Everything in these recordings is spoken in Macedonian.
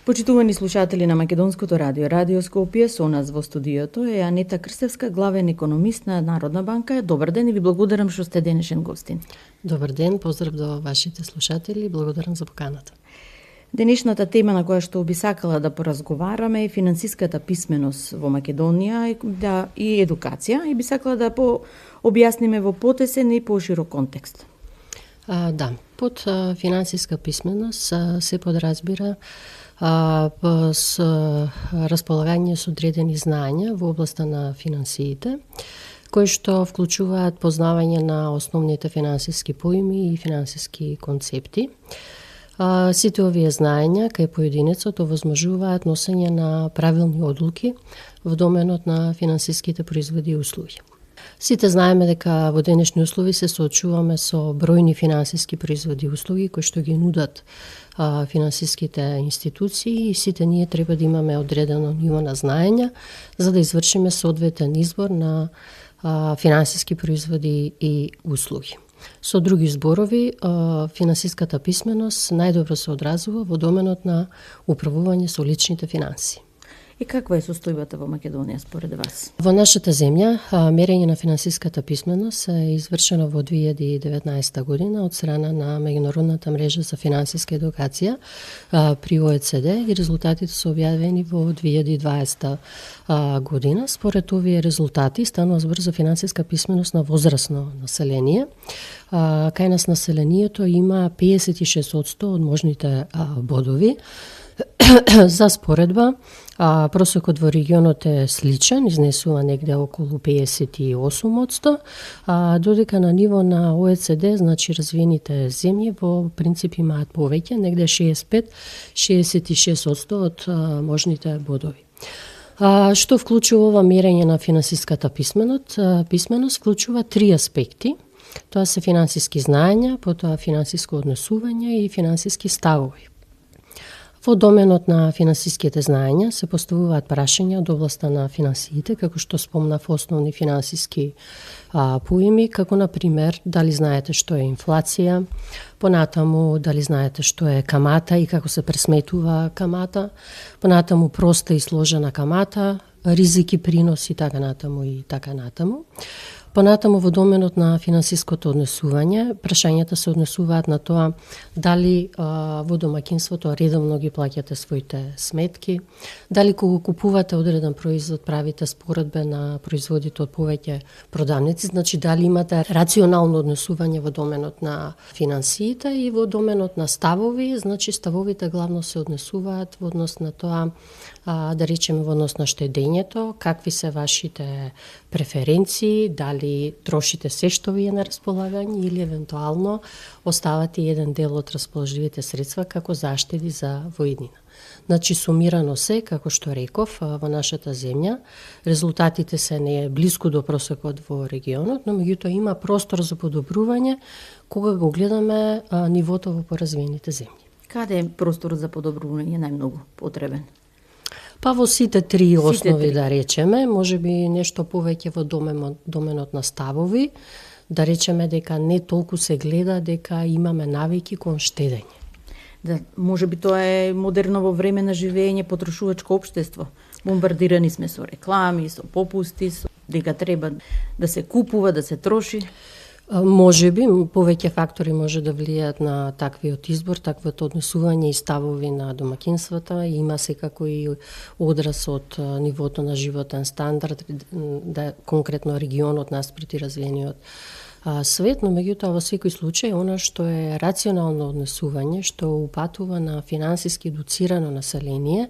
Почитувани слушатели на Македонското радио, Радио Скопје, со нас во студиото е Анета Крстевска, главен економист на Народна банка. Добар ден и ви благодарам што сте денешен гостин. Добар ден, поздрав до вашите слушатели и благодарам за поканата. Денешната тема на која што би сакала да поразговараме е финансиската писменост во Македонија и едукација, и би сакала да објасниме во потесен и поширок контекст. Да, под финансиска писменост се подразбира с располагање со одредени знаења во областа на финансиите, кои што вклучуваат познавање на основните финансиски поими и финансиски концепти. Сите овие знаења кај поединецот овозможуваат носење на правилни одлуки во доменот на финансиските производи и услуги. Сите знаеме дека во денешни услови се соочуваме со бројни финансиски производи и услуги кои што ги нудат финансиските институции, и сите ние треба да имаме одредено ниво на знаења за да извршиме соодветен избор на финансиски производи и услуги. Со други зборови, финансиската писменост најдобро се одразува во доменот на управување со личните финанси. И каква е состојбата во Македонија според вас? Во нашата земја мерење на финансиската писменост е извршено во 2019 година од страна на Меѓународната мрежа за финансиска едукација при ОЕЦД, и резултатите се објавени во 2020 година. Според овие резултати станува збор за финансиска писменост на возрасно население. Кај нас населението има 56% од можните бодови. За споредба, просекот во регионот е сличен, изнесува негде околу 58%, додека на ниво на ОЕЦД, значи развиените земји, во принцип имаат повеќе, негде 65-66% од можните бодови. Што вклучува ова мерење на финансиската писменост? Писменост вклучува три аспекти. Тоа се финансиски знаења, потоа финансиско однесување и финансиски ставови. Во доменот на финансиските знаења се поставуваат прашања од областа на финансиите, како што спомнав, основни финансиски поими, како на пример дали знаете што е инфлација, понатаму дали знаете што е камата и како се пресметува камата, понатаму проста и сложена камата, ризики, приноси, така натаму. Понатаму во доменот на финансиското однесување, прашањата се однесуваат на тоа дали во домаќинството редовно ги плаќате своите сметки, дали кога купувате одреден производ правите споредба на производите од повеќе продавници, значи дали имате рационално однесување во доменот на финансиите, и во доменот на ставови, значи ставовите главно се однесуваат во однос на тоа, да речеме во однос на штедењето, какви се вашите преференции, дали трошите се што ви е на располагање или евентуално оставате еден дел од расположливите средства како заштеди за воиднина. Значи, сумирано се, како што реков, во нашата земја, резултатите се не е блиску до просекот во регионот, но меѓутоа има простор за подобрување кога го гледаме нивото во поразвиените земји. Каде е простор за подобрување најмногу потребен? Па во сите три основи, да речеме, можеби нешто повеќе во доменот на ставови, да речеме дека не толку се гледа дека имаме навики кон штедење. Да, можеби тоа е модерно во време на живење потрошувачко општество. Бомбардирани сме со реклами, со попусти, дека треба да се купува, да се троши. Можеби, повеќе фактори може да влијаат на таквиот избор, таквото однесување и ставови на домаќинствата. Има секако и одраз од нивото на животен стандард, да конкретно регионот наспрети развиениот свет, но меѓутоа во секој случај она што е рационално однесување, што упатува на финансиски едуцирано население,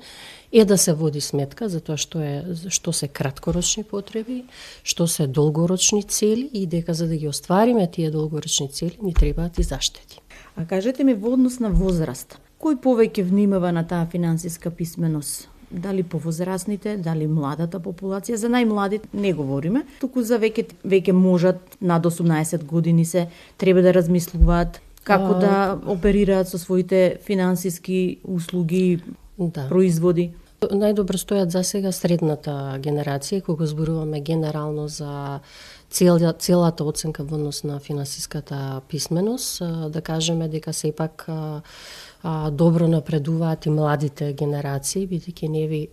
е да се води сметка за тоа што се краткорочни потреби, што се долгорочни цели, и дека за да ги оствариме тие долгорочни цели ни требаат и заштеди. А кажете ми, во однос на возраст, кој повеќе внимава на таа финансиска писменост? Дали повозрастните, дали младата популација? За најмладите не говориме, туку за веќе можат над 18 години се треба да размислуваат како да оперираат со своите финансиски услуги, производи. Најдобро стојат за сега средната генерација, кога зборуваме генерално за целата оценка во однос на финансиската писменост, да кажеме дека сепак добро напредуваат и младите генерации, бидејќи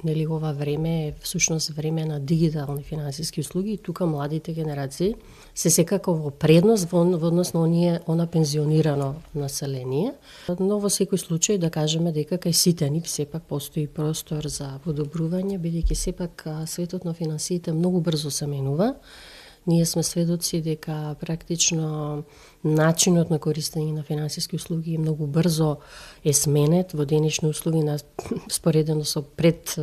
нели ова време е всушност време на дигитални финансиски услуги и тука младите генерации се секако во предност во однос на она пензионирано население. Но во секој случај да кажеме дека кај сите нив сепак постои простор за подобрување, бидејќи сепак светот на финансиите многу брзо се менува. Ние сме сведоци дека практично начинот на користење на финансиски услуги многу брзо е сменет во денешни услуги споредено со пред,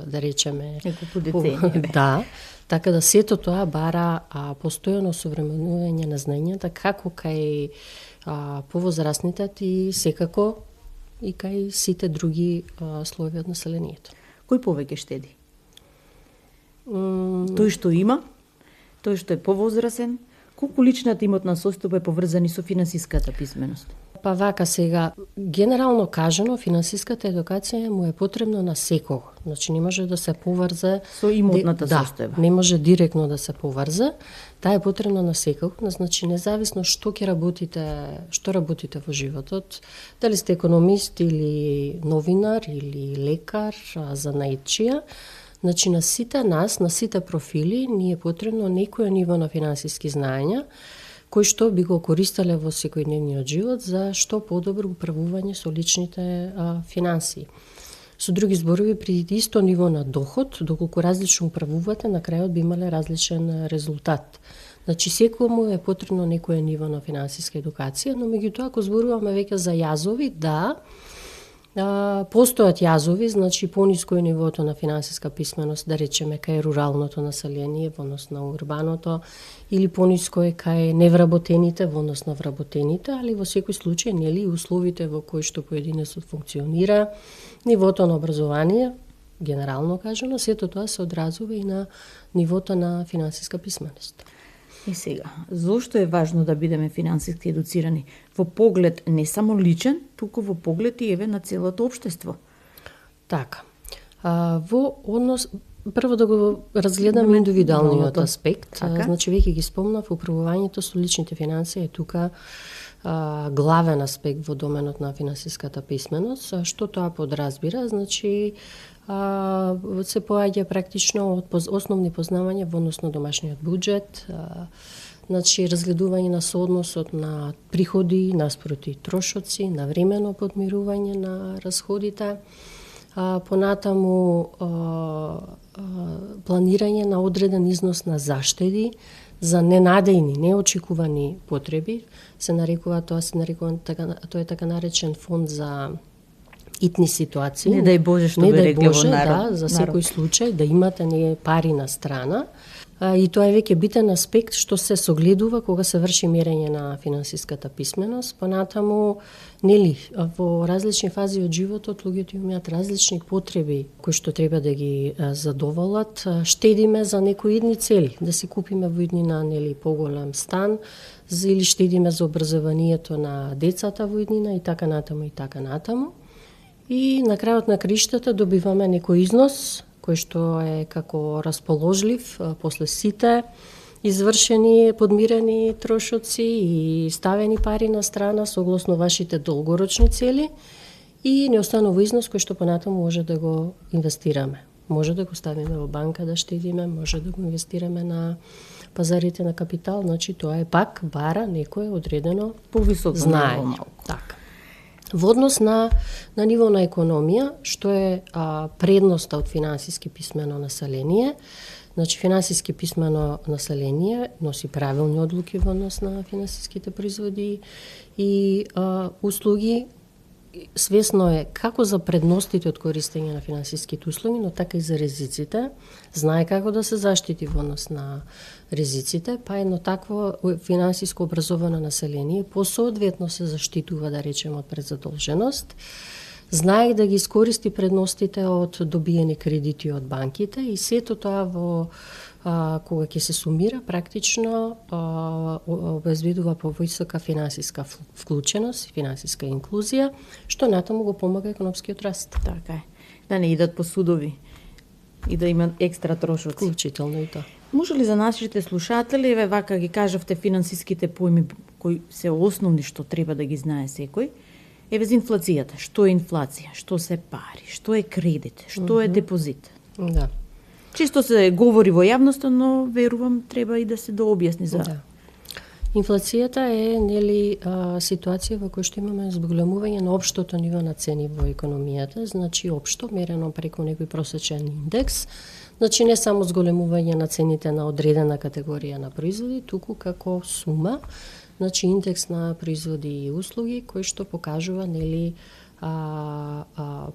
да речеме, неколку децении. Да, така да сето тоа бара постојано современување на знањата како кај повозрастните и секако и кај сите други слоеви од населението. Кој повеќе штеди? Тој што има? Тој што е повозрасен, колку личната имотна состојба е поврзани со финансиската писменост? Па вака сега, генерално кажано, финансиската едукација му е потребна на секого. Значи не може да се поврзе со имотната состојба. Не може директно да се поврзе. Таа е потребна на секого, значи независно што работите во животот, дали сте економист или новинар или лекар, занаетчија. Значи, на сите нас, на сите профили, ни е потребно некој ниво на финансиски знаења, кои што би го користеле во секојдневниот живот за што подобро управување со личните финансии. Со други зборови, при исто ниво на доход, доколку различно управувате, на крајот би имале различен резултат. Значи, секому е потребно некој ниво на финансиска едукација, но меѓутоа, ако зборуваме веќе за јазови, да, постојат јазови, значи пониско е нивото на финансиска писменост, да речеме кај руралното население во однос на урбаното, или пониско е кај невработените во однос на вработените, али во секој случај нели условите во кои што поединецот функционира, нивото на образование, генерално кажано, сето тоа се одразува и на нивото на финансиска писменост. И сега, зошто е важно да бидеме финансиски едуцирани? Во поглед не само личен, туку во поглед и еве на целото општество. Така. Во однос, прво да го разгледаме индивидуалниот аспект. Така. Значи, веќе ги спомнав, управувањето со личните финансии е тука главен аспект во доменот на финансиската писменост. Што тоа подразбира? Значи, се поаѓа практично од основни познавања во однос на домашниот буџет, значи разгледување на соодносот на приходи наспроти трошоци, на времено подмирување на расходите, понатаму планирање на одреден износ на заштеди за ненадејни, неочекувани потреби, тоа е така наречен фонд за итни ситуации. Не дај Боже што би рекле во народ. Да, за секој случај да имате пари на страна. И тоа е веќе битен аспект што се согледува кога се врши мерење на финансиската писменост. Понатаму, нели, во различни фази од животот луѓето имаат различни потреби кои што треба да ги задоволат. Штедиме за некои идни цели, да си купиме во иднина нели поголем стан, или штедиме за образованието на децата во иднина и така натаму и така натаму. И на крајот на криштата добиваме некој износ кој што е како расположлив после сите извршени, подмирени трошоци и ставени пари на страна согласно вашите долгорочни цели и не останува износ кој што понатаму може да го инвестираме. Може да го ставиме во банка да штедиме, може да го инвестираме на пазарите на капитал, значи тоа е пак бара некое одредено повисоко знаење. Така. Во однос на ниво на економија, што е предноста од финансиски писмено население, значи финансиски писмено население носи правилни одлуки во однос на финансиските производи и услуги, свесно е како за предностите од користење на финансиските услуги, но така и за ризиците, знае како да се заштити во однос на ризиците, па едно такво финансиско образовано население посоодветно се заштитува, да речеме, од презадолженост, знае да ги искористи предностите од добиени кредити од банките и сето тоа во кога ќе се сумира, практично обезбедува повисока финансиска вклученост и финансиска инклузија, што натаму го помага економскиот раст. Така е. Да не идат по судови и да имат екстра трошоци. Вклучително и тоа. Може ли за нашите слушатели, еве вака ги кажавте финансиските поими кои се основни што треба да ги знае секој, Еве за инфлацијата. Што е инфлација? Што се пари? Што е кредит? Што е депозит? Да. Чисто се говори во јавноста, но верувам треба и да се дообјасни за... Да. Инфлацијата е ситуација во која што имаме зголемување на општото ниво на цени во економијата, значи општо мерено преку некој просечен индекс, значи не само зголемување на цените на одредена категорија на производи, туку како сума, значи индекс на производи и услуги кој што покажува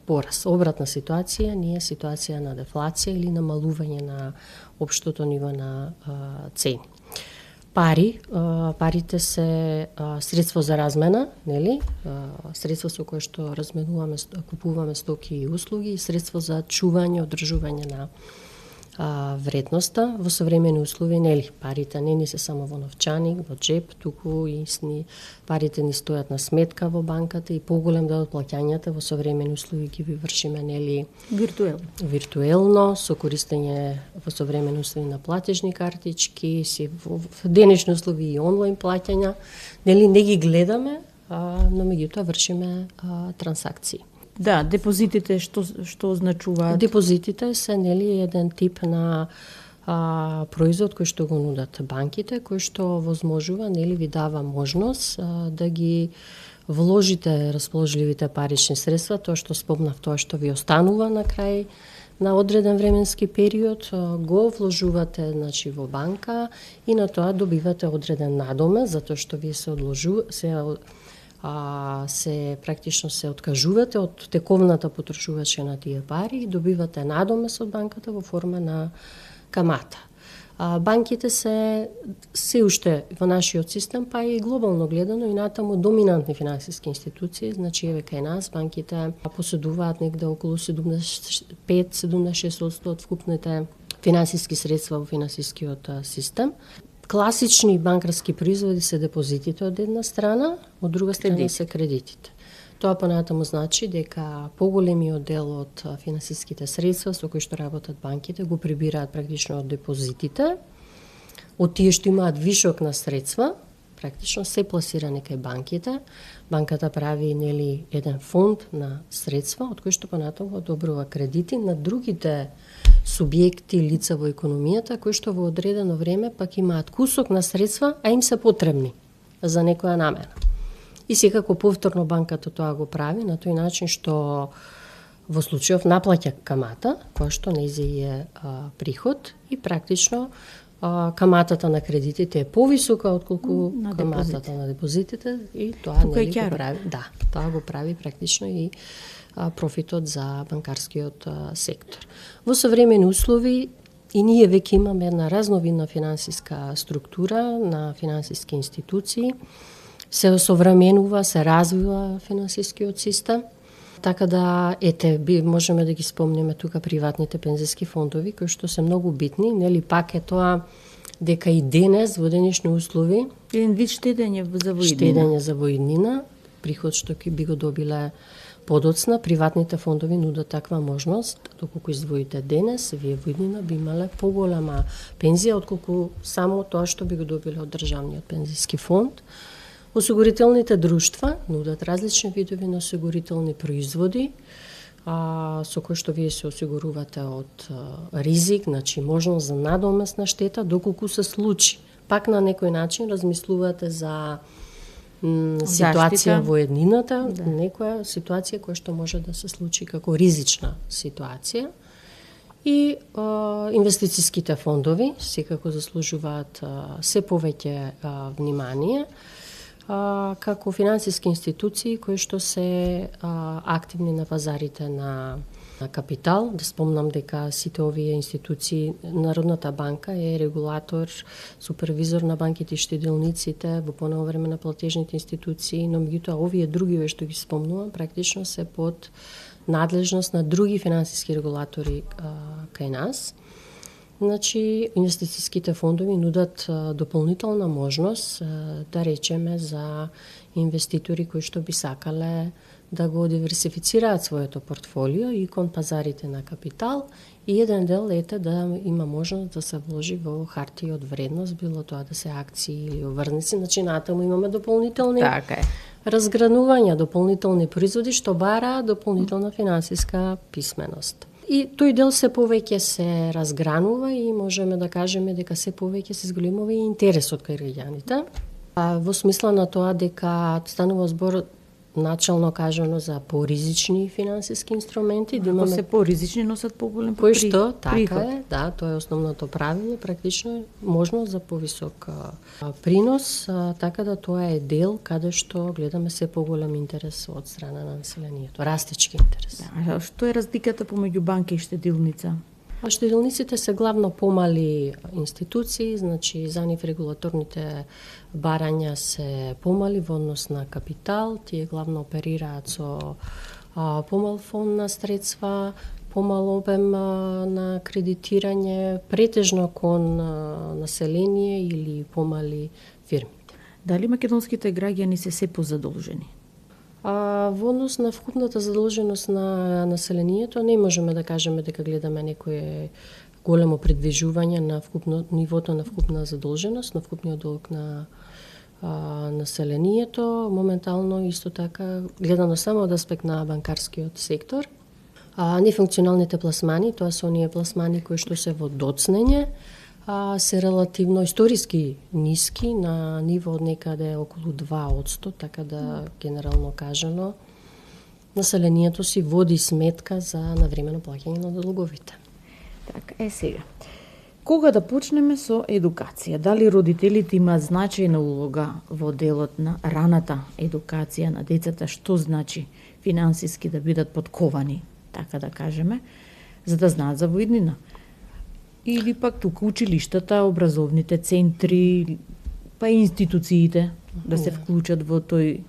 порас. Обратна ситуација не е ситуација на дефлација или намалување на општото ниво на цени. Парите се средство за размена, нели? Средство со кое што разменуваме, купуваме стоки и услуги, и средство за чување, одржување на вредноста во современи услови, нели? Парите не ни се само во новчаник, во джеп, туку и парите ни стојат на сметка во банката и поголем дел од плаќањата во современи услови ги вршиме, нели? Виртуелно, со користење во современи услови на платежни картички, во денешни услови и онлайн плаќања, нели? Не ги гледаме, но меѓутоа вршиме трансакции. Да, депозитите што означуваат? Депозитите се еден тип на производ кој што го нудат банките, кој што возможува, ви дава можност да ги вложите расположливите парични средства, тоа што спомнав, тоа што ви останува на крај на одреден временски период, го вложувате во банка и на тоа добивате одреден надомес, затоа што вие се практично се откажувате од тековната потрошувачка на тие пари и добивате надомес од банката во форма на камата. Банките се уште во нашиот систем, па и глобално гледано и натаму доминантни финансиски институции, значи еве кај нас банките поседуваат негде околу 75-76% од вкупните финансиски средства во финансискиот систем. Класични банкарски производи се депозитите од една страна, од друга страна се кредитите. Тоа понатаму значи дека поголемиот дел од финансиските средства со кои што работат банките го прибираат практично од депозитите. Од тие што имаат вишок на средства, практично се пласирани кај банките. Банката прави еден фонд на средства од кои што понатаму одобрува кредити на другите субјекти, лица во економијата, кои што во одредено време пак имаат кусок на средства, а им се потребни за некоја намена. И секако повторно банката тоа го прави на тој начин што во случајов наплаќа камата, која што нејзи е приход и практично каматата на кредитите е повисока отколку каматата на депозитите и тоа го прави. Да, тоа го прави практично и профитот за банкарскиот сектор. Во современи услови и ние веќе имаме една разновидна финансиска структура на финансиски институции. Се осовременува, се развива финансискиот систем. Така да, можеме да ги спомнеме тука приватните пензиски фондови, кои што се многу битни, пак е тоа дека и денес во денешни услови еден вид штедење за воиднина, приход што ќе би го добиле подоцна, приватните фондови нудат таква можност, доколку издвоите денес, вие воиднина би имале поголема пензија отколку само тоа што би го добиле од државниот пензиски фонд. Осигурителните друштва нудат различни видови на осигурителни производи, со кои што вие се осигурувате од ризик, значи можност за надомесна штета, доколку се случи. Пак на некој начин размислувате за ситуација во еднината, некоја ситуација која што може да се случи како ризична ситуација. И инвестициските фондови секако заслужуваат се повеќе внимание, како финансиски институции кои што се активни на пазарите на капитал. Да спомнам дека сите овие институции, Народната банка е регулатор, супервизор на банките и штедилниците во поново време на платежните институции, но меѓутоа овие други што ги спомнувам практично се под надлежност на други финансиски регулатори кај нас. Значи, инвестициските фондови нудат дополнителна можност, да речеме, за инвеститори кои што би сакале да го диверсифицираат своето портфолио и кон пазарите на капитал и еден дел да има можност да се вложи во хартии од вредност, било тоа да се акции или обврзници, значи натаму имаме дополнителни разгранување дополнителни производи што бара дополнителна финансиска писменост. И тој дел се повеќе се разгранува и можеме да кажеме дека се повеќе се зголемува и интересот кај граѓаните. Во смисла на тоа дека станува збор начално кажано за поризични финансиски инструменти, да имаме се поризични носат поголем кој што така е, да, тоа е основното правило, практично е можност за повисок принос, така да тоа е дел каде што гледаме се поголем интерес од страна на населението, растечки интерес. Да, што е разликата помеѓу банка и штедилница? Штедилниците се главно помали институции, значи за нив регулаторните барања се помали во однос на капитал, тие главно оперираат со помал фонд на средства, помал обем на кредитирање, претежно кон население или помали фирми. Дали македонските граѓани се позадолжени? Во однос на вкупната задолженост на населението не можеме да кажеме дека гледаме некое големо придвижување на нивото на вкупна задолженост, на вкупниот долг на населението. Моментално исто така гледано само од аспект на банкарскиот сектор. Нефункционалните пласмани, тоа се оние пласмани кои што се во доцнење, се релативно историски ниски, на ниво од некаде околу 2%, така да генерално кажано населението си води сметка за навремено плаќање на долговите. Така сега. Кога да почнеме со едукација? Дали родителите имаат значајна улога во делот на раната едукација на децата? Што значи финансиски да бидат подковани, така да кажеме, за да знаат за воиднина? Или пак тука училиштата, образовните центри, па и институциите да се вклучат во тој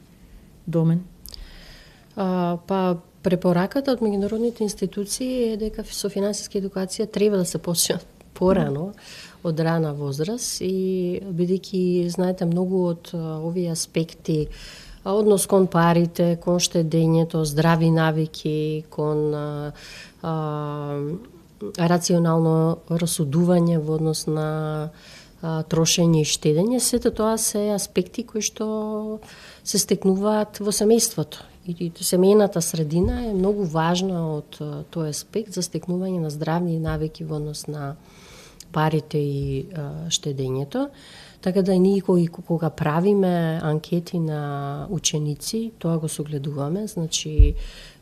домен? Препораката од меѓународните институции е дека со финансиска едукација треба да се почне порано, од рана возраст, и бидејќи знаете многу од овие аспекти, однос кон парите, кон штедењето, здрави навики, кон рационално расудување во однос на трошење и штедење, сето тоа се аспекти кои што се стекнуваат во семејството. И семејната средина е многу важна од тој аспект за стекнување на здравни навики во однос на парите и штедењето. Така да ние кога правиме анкети на ученици, тоа го согледуваме, значи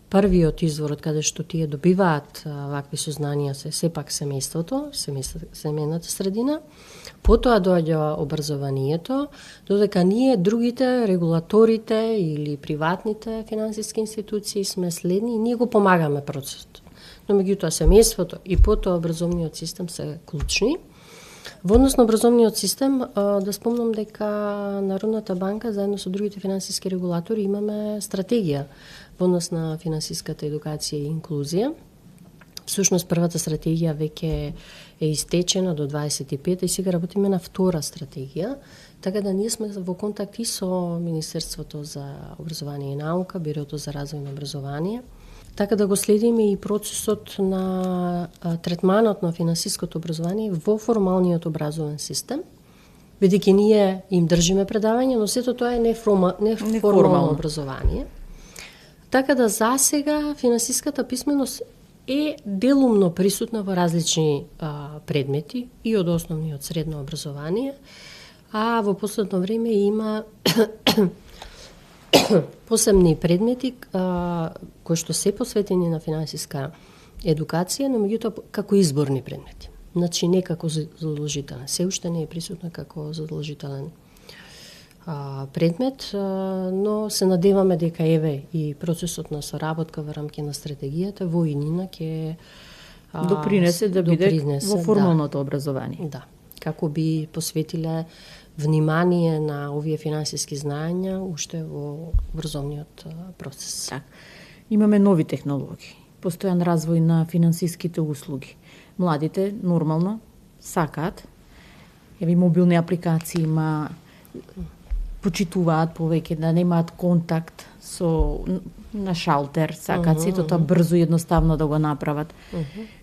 првиот извор од каде што тие добиваат вакви сознанија се сепак семејството, семејната средина, потоа доаѓа образованието, додека ние другите, регулаторите или приватните финансиски институции сме следни и ние го помагаме процесот. Но меѓутоа семејството и потоа образовниот систем се клучни. Во однос на образовниот систем, да спомнам дека Народната банка заедно со другите финансиски регулатори имаме стратегија во однос на финансиската едукација и инклузија. Всушност првата стратегија веќе е истечена до 25 и сега работиме на втора стратегија, така да ние сме во контакт и со Министерството за образование и наука, Бирото за развој на образование, така да го следиме и процесот на третманот на финансиското образование во формалниот образовен систем, бидејќи ние им држиме предавање, но сето тоа е неформално образование. Така да засега финансиската писменост е делумно присутна во различни предмети и од основно и од средно образование, а во последно време има посебни предмети кои што се посветени на финансиска едукација, но меѓутоа како изборни предмети. Значи не како задолжителен. Се уште не е присутна како задолжителен предмет, но се надеваме дека еве и процесот на соработка во рамки на стратегијата во иднина ќе допринесе да биде во формалното образование. Да, како би посветиле внимание на овие финансиски знаења уште во образовниот процес. Так. Имаме нови технологии, постојан развој на финансиските услуги. Младите нормално сакаат, еве мобилни апликации има, почитуваат повеќе да немаат контакт со на шалтер, сакаат сето тоа брзо и едноставно да го направат.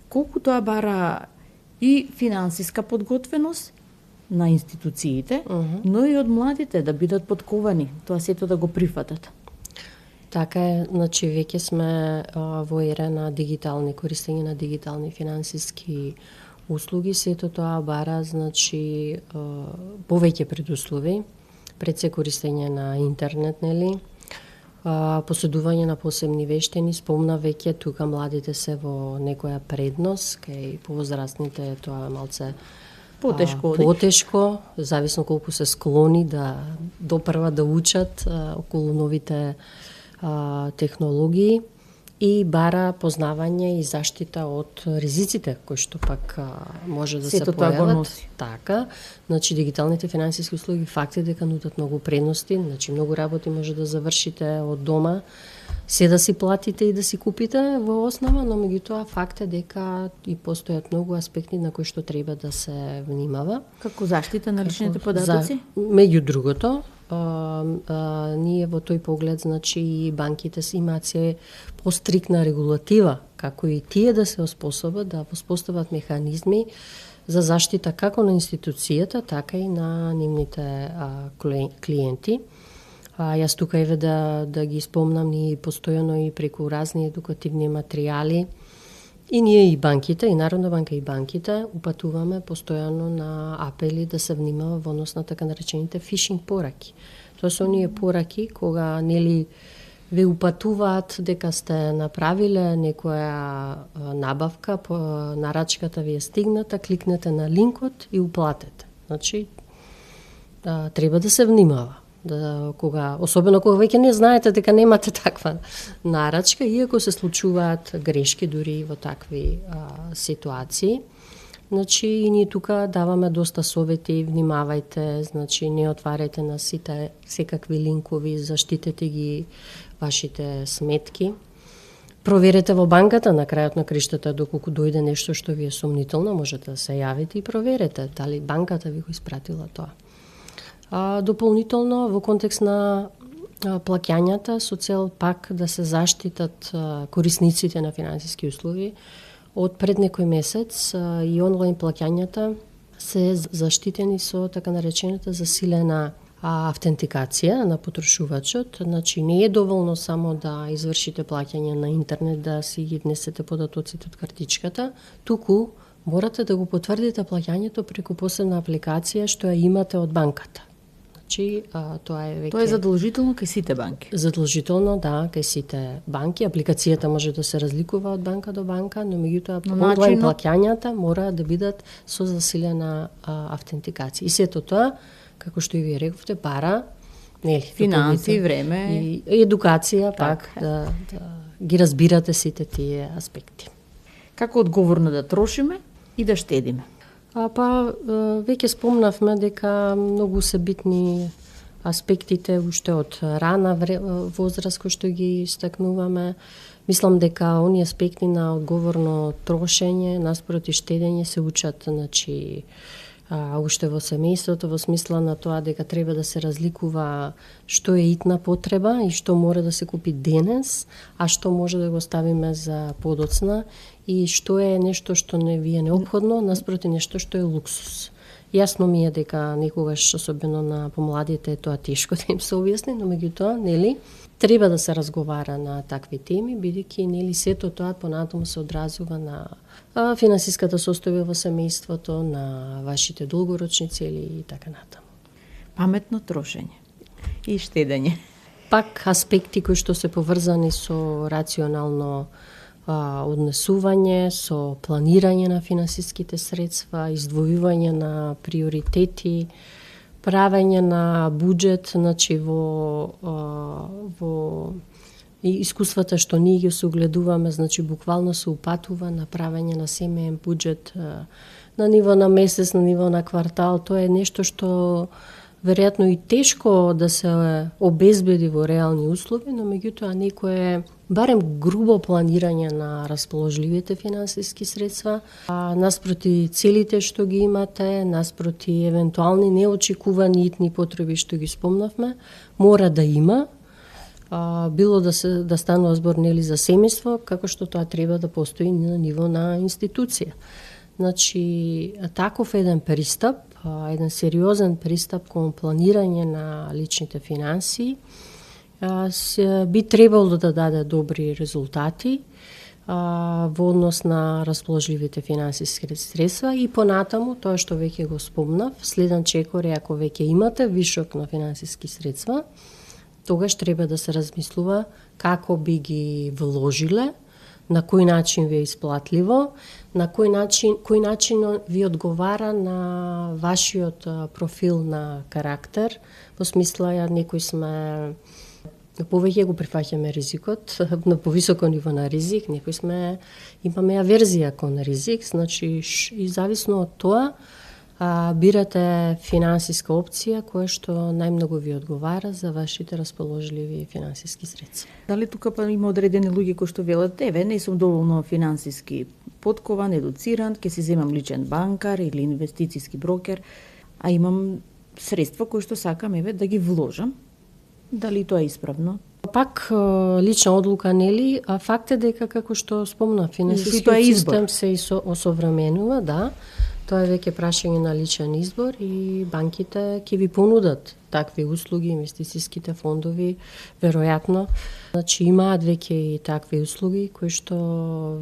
Колку тоа бара и финансиска подготвеност на институциите, но и од младите да бидат подковани, тоа сето да го прифатат. Така е, значи веќе сме во ера на дигитални користење на дигитални финансиски услуги, сето тоа бара значи повеќе предуслови, пред се користење на интернет, нели? Поседување на посебни вештини, спомна веќе тука младите се во некоја предност, кај повозрастните тоа малце потешко, зависно колку се склони да допрва да учат околу новите технологии и бара познавање и заштита од ризиците кои што пак може да се појават. Така, значи дигиталните финансиски услуги факт е дека нудат многу предности, значи многу работи може да завршите од дома, се да си платите и да си купите во основа, но меѓутоа факт е дека и постојат многу аспекти на кои што треба да се внимава. Како заштита на личните податоци? Меѓу другото, ние во тој поглед, значи и банките имаат се пострикна регулатива, како и тие да се оспособат да воспостават механизми за заштита како на институцијата, така и на нивните клиенти. Јас тука еве да ги спомнам, ние постојано и преку разни едукативни материјали, и ние и банките, и Народна банка и банките, упатуваме постојано на апели да се внимава во однос на така наречените фишинг пораки. Тоа се оние пораки кога нели ве упатуваат дека сте направиле некоја набавка, нарачката ви е стигната, кликнете на линкот и уплатете. Значи, треба да се внимава. Особено кога веќе не знаете дека немате таква нарачка, иако се случуваат грешки дури во такви ситуации. Значи, и ние тука даваме доста совети, внимавајте, значи не отварајте на сите секакви линкови, заштитете ги вашите сметки. Проверете во банката на крајот на криштата, доколку дојде нешто што ви е сомнително, можете да се јавите и проверете дали банката ви го испратила тоа. Дополнително, во контекст на плаќањата, со цел пак да се заштитат корисниците на финансиски услуги, од пред некој месец и онлайн плаќањата се заштитени со така наречената засилена автентикација на потрошувачот. Значи, не е доволно само да извршите плаќање на интернет, да си ги внесете податоците од картичката, туку морате да го потврдите плаќањето преку посебна апликација што ја имате од банката. Тоа е задолжително кај сите банки. Задолжително, да, кај сите банки. Апликацијата може да се разликува од банка до банка, но меѓутоа онлайн плаќањата мора да бидат со засилена автентикација. И сето тоа, како што и вие рековте, бара финанси, време и едукација, пак да ги разбирате сите тие аспекти. Како одговорно да трошиме и да штедиме? Веќе спомнавме дека многу се битни аспектите уште од рана возраст кој што ги истакнуваме. Мислам дека оние аспекти на одговорно трошење наспроти штедење се учат, значи, уште во семејството, во смисла на тоа дека треба да се разликува што е итна потреба и што мора да се купи денес, а што може да го ставиме за подоцна и што е нешто што не ви е неопходно, наспроти нешто што е луксус. Јасно ми е дека некогаш, особено на помладите, тоа тешко да им се објасни, но меѓутоа, нели, треба да се разговара на такви теми, бидејќи нели сето тоа понатаму се одразува на финансиската состојба во семејството, на вашите долгорочни цели и така натаму. Паметно трошење и штедење. Пак аспекти кои што се поврзани со рационално однесување, со планирање на финансиските средства, издвојување на приоритети, правење на буџет, значи во и искуствата што ние ги се огледуваме, значи буквално се упатува на правење на семеен буџет на ниво на месец, на ниво на квартал. Тоа е нешто што веројатно и тешко да се обезбеди во реални услови, но меѓутоа некое барем грубо планирање на расположливите финансиски средства, наспроти целите што ги имате, наспроти евентуални неочекувани итни потреби што ги спомнавме, мора да има, било да станува збор нели за семејство, како што тоа треба да постои на ниво на институција. Значи, таков еден пристап еден сериозен пристап кон планирање на личните финансии, би требало да даде добри резултати во однос на расположливите финансиски средства и понатаму, тоа што веќе го спомнав, следен чекор е ако веќе имате вишок на финансиски средства, тогаш треба да се размислува како би ги вложиле, на кој начин ви е исплатливо, на кој начин ви одговара на вашиот профил на карактер, во смисла некои сме повеќе го прифаќаме ризикот, на повисоко ниво на ризик, некои имаме аверзија кон ризик, значи и зависно од тоа бирате финансиска опција која што најмногу ви одговара за вашите расположливи финансиски средства. Дали тука па има одредени луѓе кои што велат, не сум доволно финансиски поткован, едуциран, ќе си земам личен банкар или инвестициски брокер, а имам средства кои што сакам да ги вложам. Дали тоа е исправно? Пак лична одлука, нели, а факт е дека како што спомна, финансискиот систем се осовременува, да. Тоа е веќе прашање на личен избор и банките ќе ви понудат такви услуги, инвестициските фондови, веројатно. Значи имаат веќе и такви услуги кои што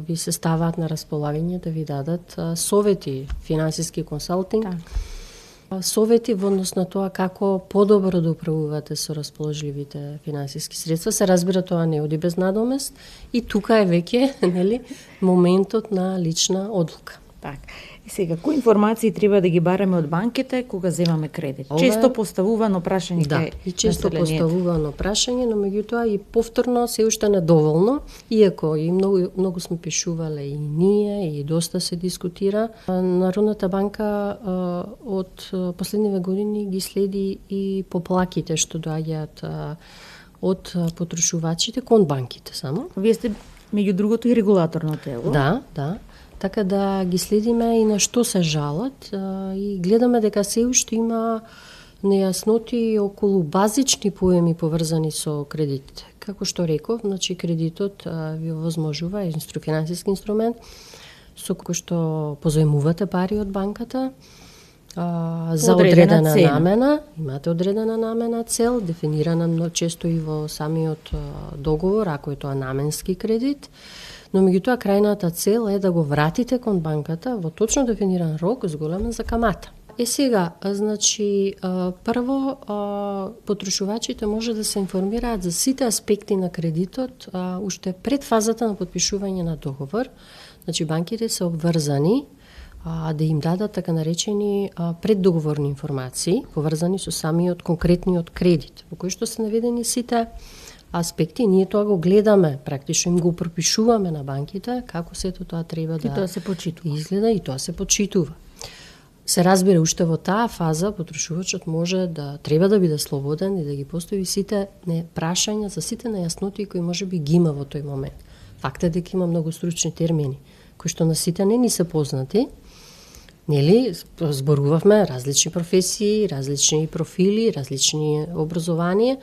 ви се ставаат на располагање да ви дадат совети, финансиски консалтинг. Совети во однос на тоа како подобро да управувате со расположливите финансиски средства. Се разбира, тоа не оди без надомест и тука е веќе, нели, моментот на лична одлука. Так. И сега, кои информации треба да ги бараме од банките кога земаме кредит? Често поставувано прашање кај населението. Да, и често поставувано прашање, но меѓутоа и повторно се уште недоволно, иако и многу сме пишувале и ние, и доста се дискутира. Народната банка од последниве години ги следи и поплаките што доаѓаат од потрошувачите кон банките само. Вие сте меѓу другото и регулаторно тело. Да. Така да ги следиме и на што се жалат и гледаме дека се уште има нејасноти околу базични поеми поврзани со кредитите. Како што реков, значи кредитот ви овозможува финансиски инструмент со кој што позаемувате пари од банката за одредена намена, имате одредена намена, цел, дефинирана многу често и во самиот договор, ако е тоа наменски кредит. Но меѓутоа крајната цел е да го вратите кон банката во точно дефиниран рок зголемен за камата. Сега, значи, прво, потрошувачите може да се информираат за сите аспекти на кредитот уште пред фазата на подпишување на договор. Значи, банките се обврзани да им дадат така наречени преддоговорни информации, поврзани со самиот конкретниот кредит, во кој што се наведени сите аспекти, ние тоа го гледаме, практично им го пропишуваме на банките, како сето тоа треба да тоа се почитува. Изгледа и тоа се почитува. Се разбира, уште во таа фаза потрошувачот може да треба да биде слободен и да ги постави сите прашања за сите нејасноти кои може би ги има во тој момент. Факт е дека има многу стручни термини, кои што на сите не ни се познати. Нели, зборувавме различни професии, различни профили, различни образование.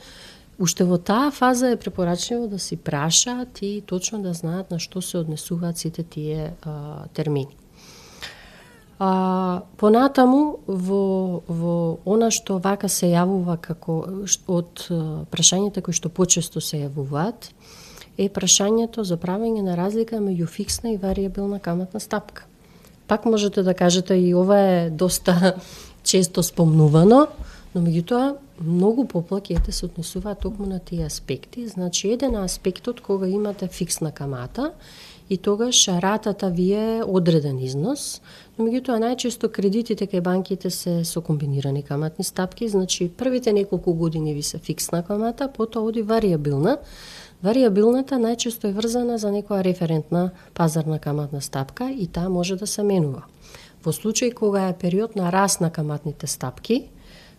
Уште во таа фаза е препорачливо да си прашаат и точно да знаат на што се однесуваат сите тие термини. Понатаму, во она што вака се јавува како од прашањата кои што почесто се јавуваат, е прашањето за правење на разлика меѓу фиксна и варијабилна каматна стапка. Пак можете да кажете и ова е доста често спомнувано, но меѓутоа многу поплаките се однесуваат токму на тие аспекти. Значи, еден аспектот кога имате фиксна камата и тогаш ратата ви е одреден износ, но меѓутоа најчесто кредитите кај банките се со комбинирани каматни стапки, значи првите неколку години ви се фиксна камата, потоа оди варијабилна. Варијабилната најчесто е врзана за некоја референтна пазарна каматна стапка и таа може да се менува. Во случај кога е период на раст на каматните стапки,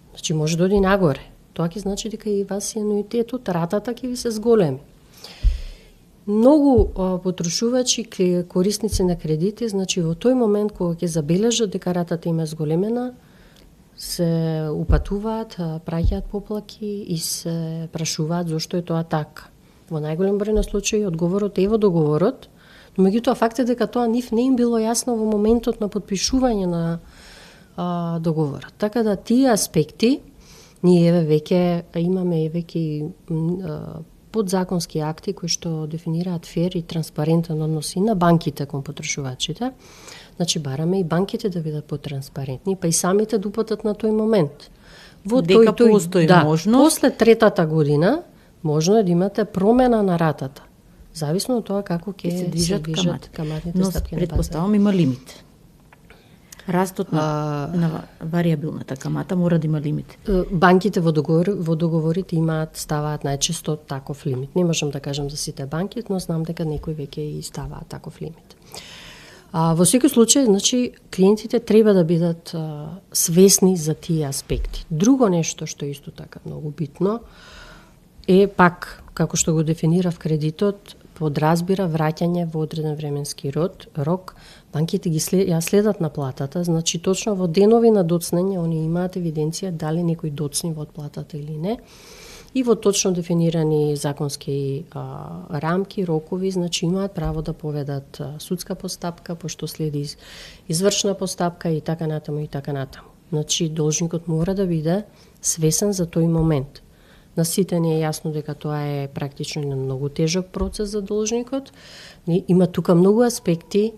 значи може да оди нагоре. Тоа ќе значи дека и вас и ануитетот, ратата ќе ви се зголеми. Многу потрошувачи, корисници на кредити, значи во тој момент кога ќе забележат дека ратата им е зголемена, се упатуваат, праќаат поплаки и се прашуваат зошто е тоа така. Во најголем број на случаи одговорот е во договорот, но меѓутоа факт е дека тоа нив не им било јасно во моментот на подпишување на договорот. Така да тие аспекти ние веќе имаме веќе подзаконски акти кои што дефинираат фер и транспарентен однос и на банките кон потрошувачите. Значи бараме и банките да бидат потранспарентни, па и самите да упатат на тој момент. Во дека постои можност. После третата година можно е да имате промена на ратата. Зависно од тоа како ќе се движат каматните стапки на пазар. Предпоставам има лимит. Растот на варијабилната камата мора да има лимит. Банките во договорите ставаат најчесто таков лимит. Не можам да кажам за сите банки, но знам дека некои веќе и ставаат таков лимит. Во секој случај, значи, клиентите треба да бидат свесни за тие аспекти. Друго нешто што е исто така многу битно е пак, како што го дефинирав кредитот, подразбира враќање во одреден временски рок. Банките ја следат наплатата, значи точно во денови на доцнење они имаат евиденција дали некој доцни во отплатата или не. И во точно дефинирани законски рамки, рокови, значи имаат право да поведат судска постапка, пошто следи извршна постапка и така натаму и така натаму. Значи должникот мора да биде свесен за тој момент. На сите не е јасно дека тоа е практично на многу тежок процес за должникот. Има тука многу аспекти,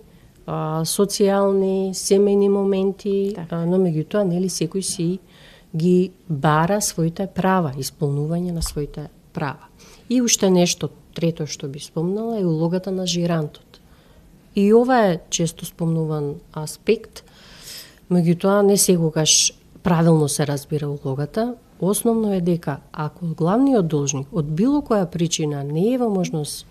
социјални, семејни моменти, но меѓутоа нели секој си ги бара своите права, исполнување на своите права. И уште нешто трето што би спомнала е улогата на жирантот. И ова е често спомнуван аспект, меѓутоа не секогаш правилно се разбира улогата. Основно е дека ако главниот должник од било која причина не е во можност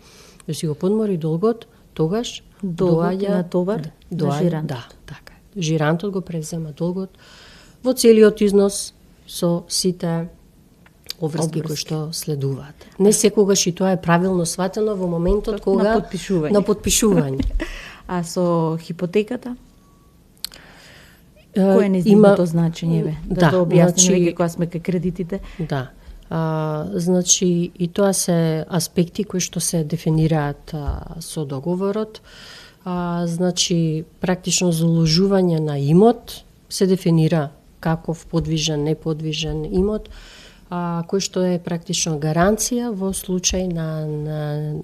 да си го подмори долгот, тогаш доаѓа на товар на жирантот. Да, така. Жирантот го превзема долгот во целиот износ со сите обврски кои што следуваат. Не секогаш и тоа е правилно сватено во моментот кога на потпишување. А со хипотеката? Кој е нејзиното значење, да објасниме веќе кога сме кај кредитите? Да. Значи, и тоа се аспекти кои што се дефинираат со договорот. Значи, практично заложување на имот се дефинира каков подвижен, неподвижен имот, кој што е практично гаранција во случај на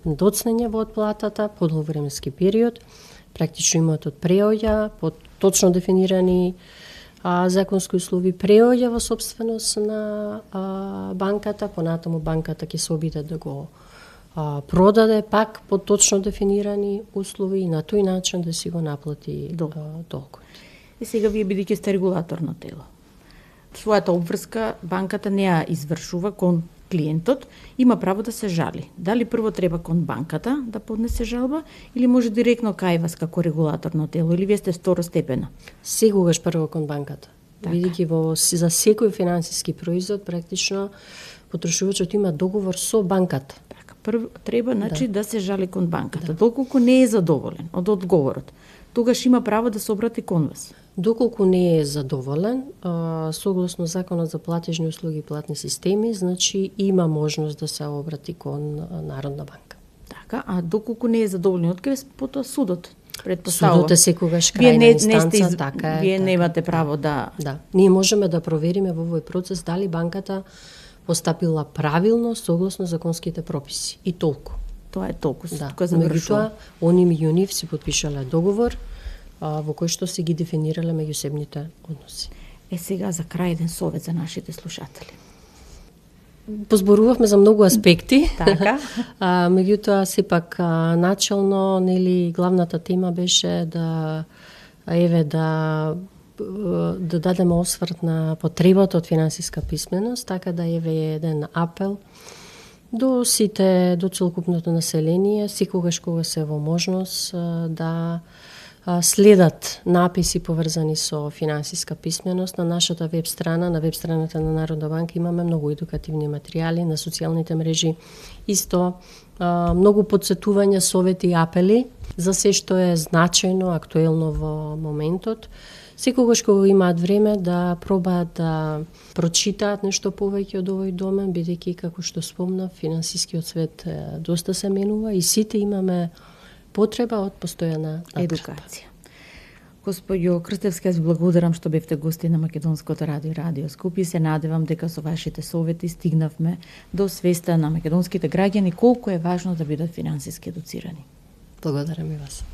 доцнење во отплатата по довременски период. Практично имотот преоѓа под точно дефинирани законски услови, преоѓа во собственост на банката, понатаму банката ќе се обиде да го продаде пак по точно дефинирани услови и на тој начин да си го наплати долгот. И сега вие бидејќи сте регулаторно тело, својата обврска банката не ја извршува кон клиентот, има право да се жали. Дали прво треба кон банката да поднесе жалба или може директно кај вас како регулаторно тело или вие сте второстепено? Сегогаш прво кон банката. Бидејќи за секој финансиски производ практично потрошувачот има договор со банката. Така, прво треба значи да се жали кон банката. Доколку не е задоволен од одговорот, тогаш има право да се обрати кон вас. Доколку не е задоволен, согласно Законот за платежни услуги и платни системи, значи има можност да се обрати кон Народна банка. Така, а доколку не е задоволен од кај потоа судот? Судот е секогаш крајна инстанца, така е. Вие немате право да... Да, ние можеме да провериме во овој процес дали банката постапила правилно согласно законските прописи. И толку. Тоа е толку. Да, меѓутоа, они меѓу нив си потпишале договор во кој што си ги дефинирале меѓусебните односи. Сега за крај еден совет за нашите слушатели. Позборувавме за многу аспекти. Така. Меѓутоа, сепак, начално, нели, главната тема беше да дадеме осврт на потребата од финансиска писменост, така да еве еден апел до сите, до целокупното население, секогаш кога се во можност да следат написи поврзани со финансиска писменост на нашата веб страна, на веб страната на Народна банка имаме многу едукативни материјали, на социјалните мрежи исто многу потсетувања, совети и апели за се што е значајно, актуелно во моментот. Секогаш кога имаат време да пробаат да прочитаат нешто повеќе од овој домен, бидејќи како што спомнав, финансискиот свет доста се менува и сите имаме потреба од постојана едукација. Господјо Крстевска, јас благодарам што бевте гости на Македонското радио Радио Скопје. Се надевам дека со вашите совети стигнавме до свеста на македонските граѓани колку е важно да бидат финансиски едуцирани. Благодарам и вас.